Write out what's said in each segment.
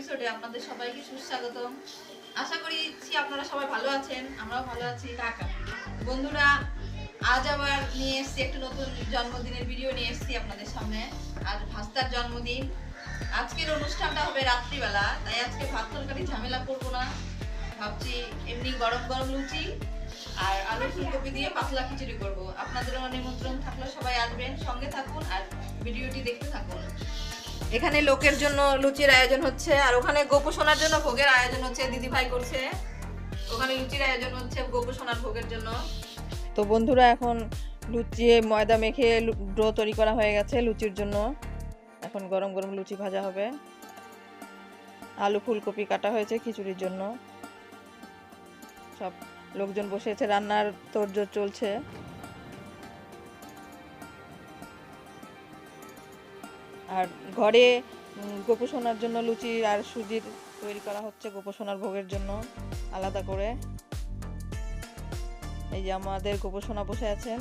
এপিসোডে আপনাদের সবাইকে সুস্বাগতম। আশা করছি আপনারা সবাই ভালো আছেন, আমরাও ভালো আছি। বন্ধুরা, আজ আবার নিয়ে এসেছি একটু নতুন জন্মদিনের ভিডিও নিয়ে এসেছি আপনাদের সামনে। আজ ভাস্তার জন্মদিন। আজকের অনুষ্ঠানটা হবে রাত্রিবেলা, তাই আজকে ভাত তরকারি ঝামেলা করবো না। ভাবছি এমনি গরম গরম লুচি আর আলু ফুলকপি দিয়ে পাতলা খিচুড়ি করব। আপনাদেরও নিমন্ত্রণ থাকলে সবাই আসবেন, সঙ্গে থাকুন আর ভিডিওটি দেখতে থাকুন। এখানে লোকের জন্য লুচির আয়োজন হচ্ছে, আর ওখানে গোপোষণার জন্য ভোগের আয়োজন হচ্ছে। দিদি ভাই করছে, ওখানে লুচির আয়োজন হচ্ছে গোপোষণার ভোগের জন্য। তো বন্ধুরা, এখন লুচি ময়দা মেখে ডো তৈরি করা হয়ে গেছে লুচির জন্য। এখন গরম গরম লুচি ভাজা হবে। আলু ফুলকপি কাটা হয়েছে খিচুড়ির জন্য। সব লোকজন বসে আছে, রান্নার তোড়জোড় চলছে। আর ঘরে গোপোষণার জন্য লুচি আর সুজির তৈরি করা হচ্ছে গোপোষণার ভোগের জন্য আলাদা করে। এই যে আমাদের গোপোষণা বসে আছেন।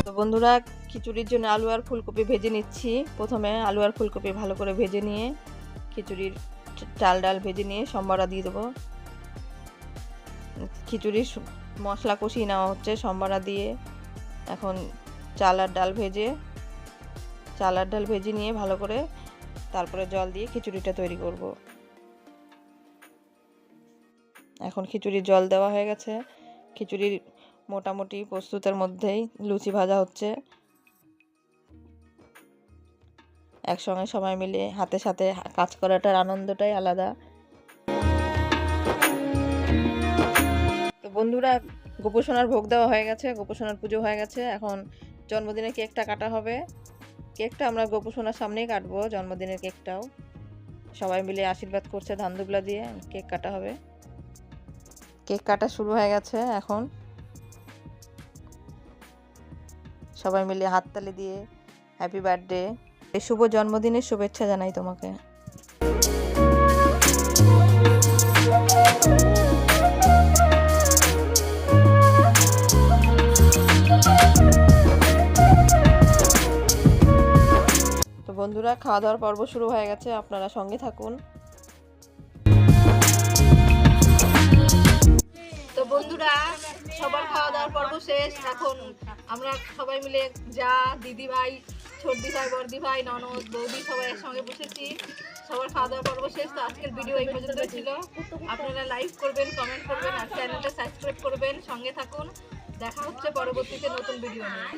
তো বন্ধুরা, খিচুড়ির জন্য আলু আর ফুলকপি ভেজে নিচ্ছি। প্রথমে আলু আর ফুলকপি ভালো করে ভেজে নিয়ে খিচুড়ির চাল ডাল ভেজে নিয়ে সম্বরা দিয়ে দেবো। খিচুড়ির মশলা কষিয়ে নেওয়া হচ্ছে সম্বরা দিয়ে। এখন চাল আর ডাল ভেজে নিয়ে ভালো করে তারপরে জল দিয়ে খিচুড়িটা তৈরি করব। এখন খিচুড়ির জল দেওয়া হয়ে গেছে। খিচুড়ির মোটামুটি প্রস্তুতের মধ্যেই লুচি ভাজা হচ্ছে। একসঙ্গে সবাই মিলে হাতে সাথে কাজ করাটার আনন্দটাই আলাদা। তো বন্ধুরা, গোপোষণার ভোগ দেওয়া হয়ে গেছে, গোপোষণার পুজো হয়ে গেছে। এখন জন্মদিনের কেকটা কাটা হবে। কেকটা আমরা গোপোষণার সামনেই কাটবো, জন্মদিনের কেকটাও। সবাই মিলে আশীর্বাদ করছে ধান দুবলা দিয়ে। কেক কাটা হবে। কেক কাটা শুরু হয়ে গেছে। এখন সবাই মিলে হাততালি দিয়ে হ্যাপি বার্থডে, এই শুভ জন্মদিনের শুভেচ্ছা জানাই তোমাকে। তো বন্ধুরা, খাওয়া দাওয়ার পর্ব শুরু হয়ে গেছে, আপনারা সঙ্গে থাকুন। তো বন্ধুরা, সবার খাওয়া দাওয়ার পর্ব শেষ। এখন আমরা সবাই মিলে যা দিদি ভাই, ছোটদি ভাই, বড়দি ভাই, ননদ, বৌদি সবাই একসঙ্গে বসেছি। সবার খাওয়া দাওয়ার পর্ব শেষ। তো আজকের ভিডিও এই পর্যন্ত ছিল। আপনারা লাইক করবেন, কমেন্ট করবেন আর চ্যানেলটা সাবস্ক্রাইব করবেন, সঙ্গে থাকুন। দেখা হচ্ছে পরবর্তীতে নতুন ভিডিও নিয়ে।